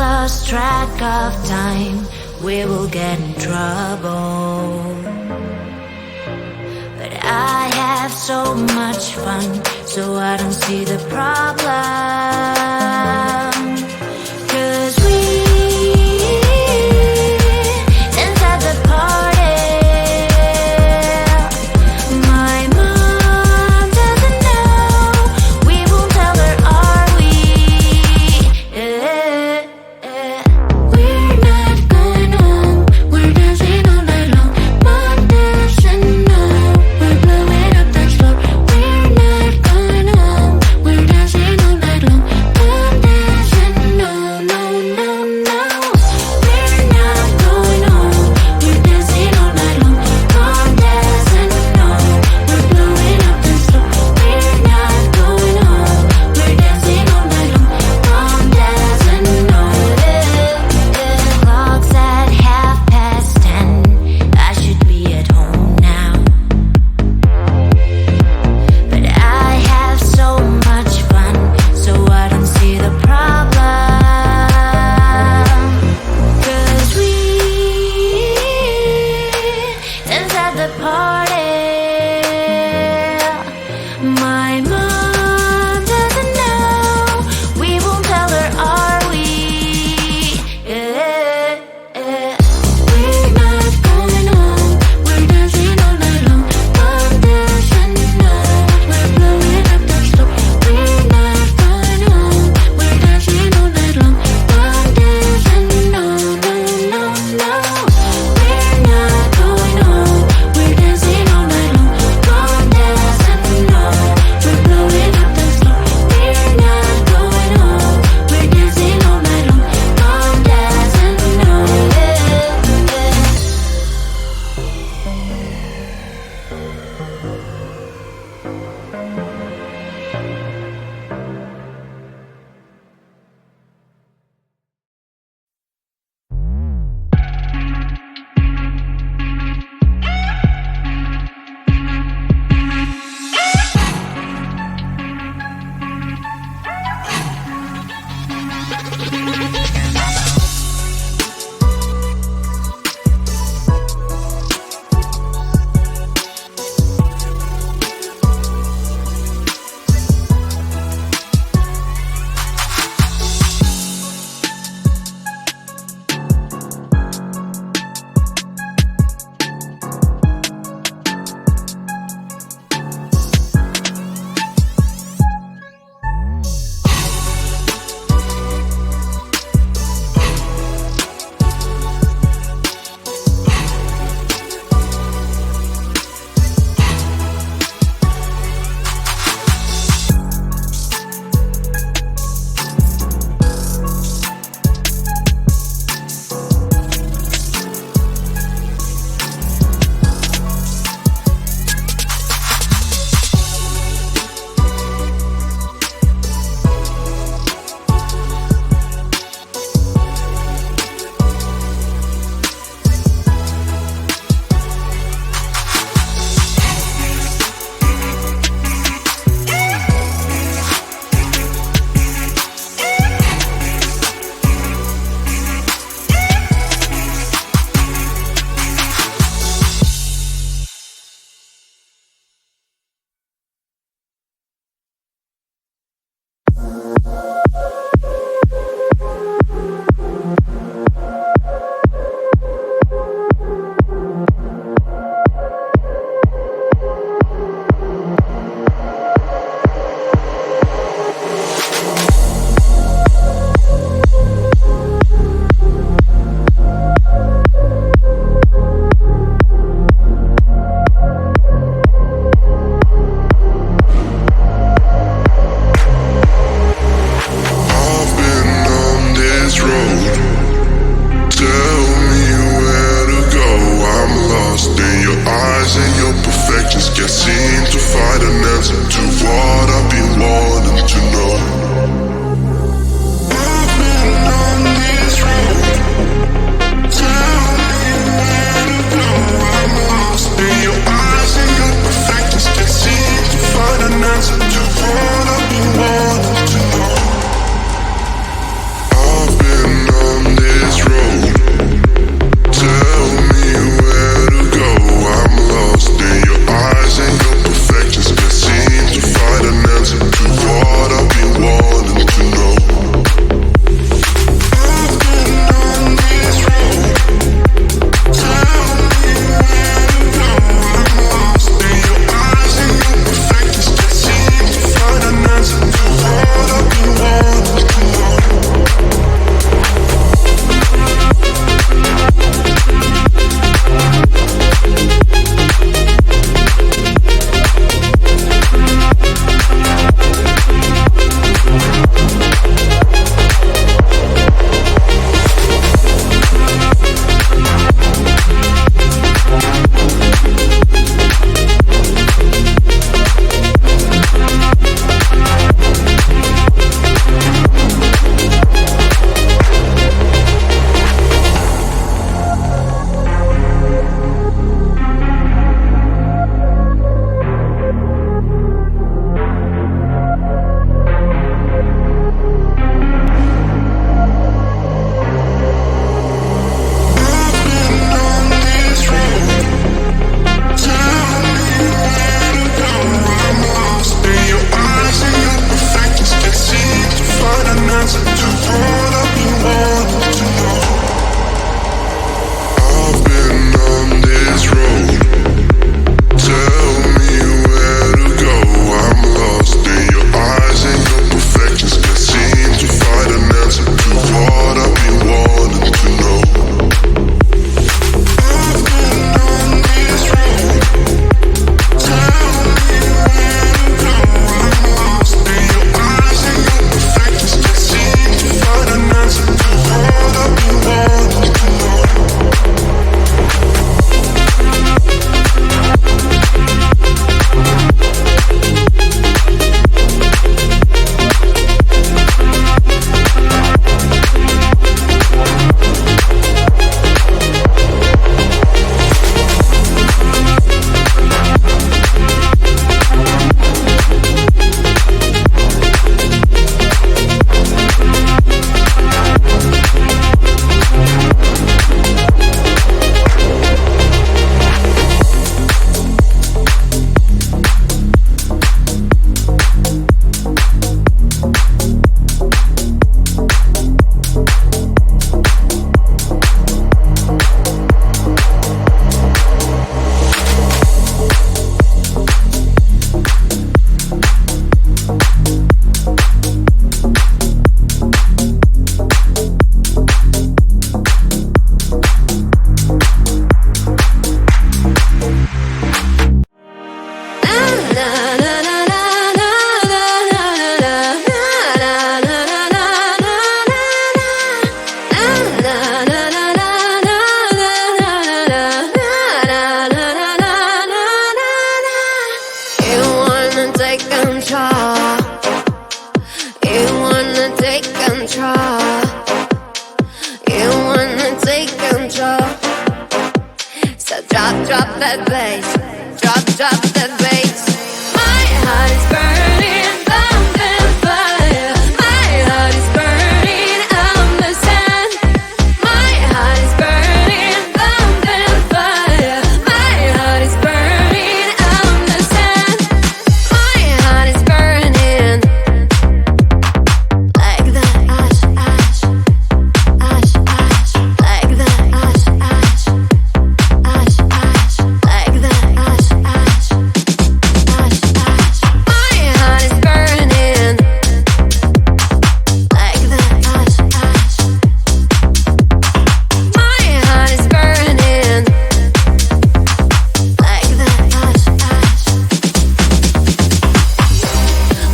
lost track of time, we will get in trouble. But I have so much fun, so I don't see the problem. 'Cause we dance at the party. My mom doesn't know. We won't tell her, are we? We're not going home. We're dancing all night long. Mom doesn't know. We're blowing up the floor. We're not going home. We're dancing all night long. Mom doesn't know. No, no, no. We're not going home. We're dancing all night long. Mom doesn't know. We're blowing up the floor. We're not going home. We're dancing all night long. Mom doesn't know. Clock's at 10:30. I should be at home now. But I have so much fun, so I don't see the problem. 'Cause we dance at the party. My mom doesn't know. We won't tell her, are we? We're not going home. We're dancing all night long. Mom doesn't know. We're blowing up the floor. We're not going home. We're dancing all night long. Mom doesn't know. No, no, no. We're not going home. We're dancing all night long. Mom doesn't know. We're blowing up the floor. We're not going home. We're dancing all night long. Mom doesn't know. I've been control. You wanna take control. So drop that bass. Drop that bass. My heart is burning, thumping fire. My heart is burning, I'm the sun. My heart is burning, thumping fire. My heart is burning, I'm the sun. My heart is burning like the ash, ash, ash, ash, like the ash, ash, ash, ash, like the ash, ash, ash, ash. My heart is burning like the ash, ash. My heart is burning like the ash, ash.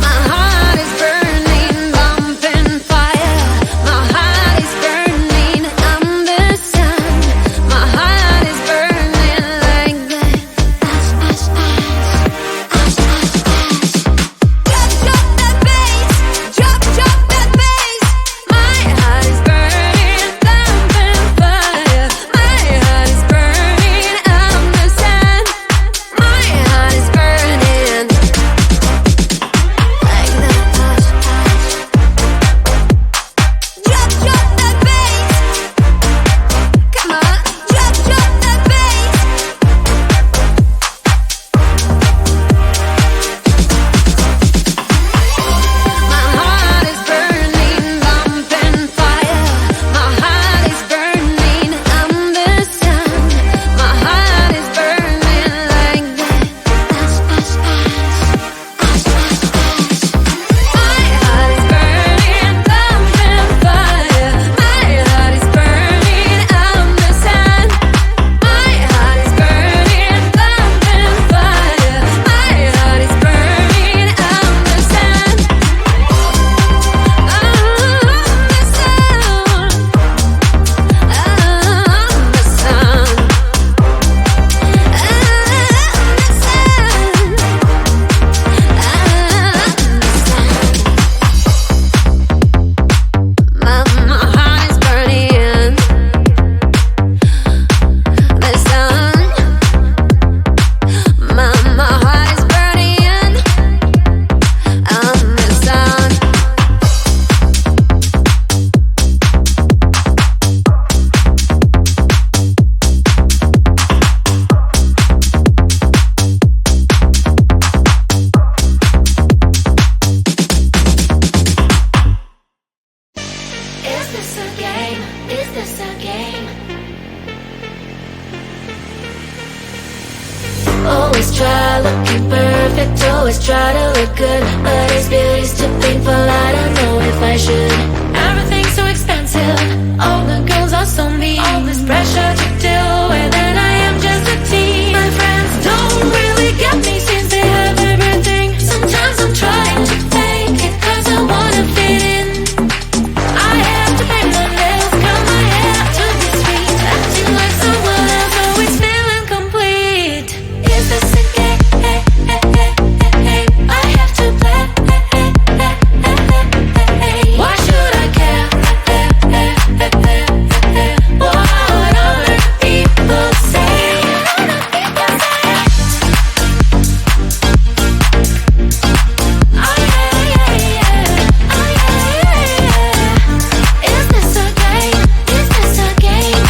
My heart is burning, bumping fire. My heart is burning, I'm the sun. My heart is burning like the ash, ash, ash, ash, ash, ash. Drop that bass, drop that bass. My heart is burning, thumping fire. My heart is burning, I'm the sun. My heart is burning like the ash, ash. Drop that bass. Come on, drop that bass. My heart is burning, bumping fire. My heart is burning, I'm the sun. My heart is burning like the ash, ash, ash, ash, ash, ash. My heart is burning, bumping fire. My heart is burning, I'm the sun. My heart is burning, bumping fire. My heart is burning, I'm the sun. Is this a game? Is this a game? Always try looking perfect, always try to look good, but his beauty's too painful, I don't know if I should. Everything's so expensive, all the girls are so mean. All this pressure to deal with, and I am just a teen. My friends don't really get me since they have everything. Sometimes I'm trying to fake it, cause I wanna fit in. I have to pay my bills, cut my hair to be sweet, acting like someone else, always feeling complete. Is this a game? I have to play. Why should I care? What other people say? Oh yeah, yeah, yeah. Oh yeah, yeah, yeah. Is this a game? Is this a game?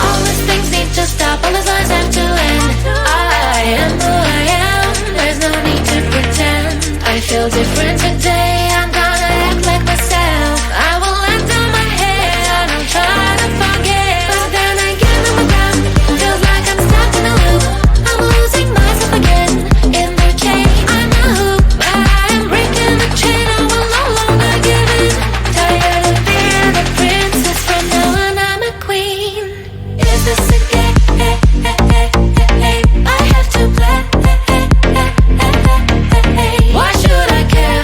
All these things need to stop, all these lies have to end. I am who I am, there's no need to pretend. I feel different today, I'm gonna act like myself. I will let down my head, I don't try to forget. But then I get on the ground, feels like I'm stuck in a loop. I'm losing myself again, in the chain. I'm a hoop, but I am breaking the chain, I will no longer give in. Tired of being a princess, from now on I'm a queen. Is this a game? I have to play. Why should I care?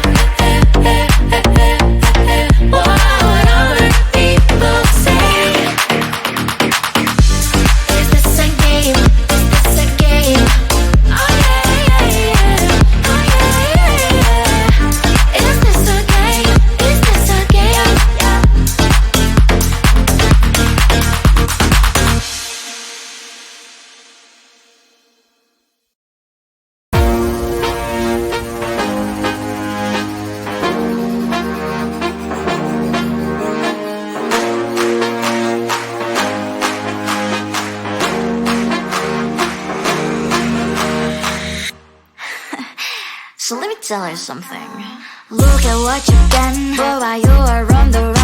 tell her something. Look at what you've done, boy, while you are on the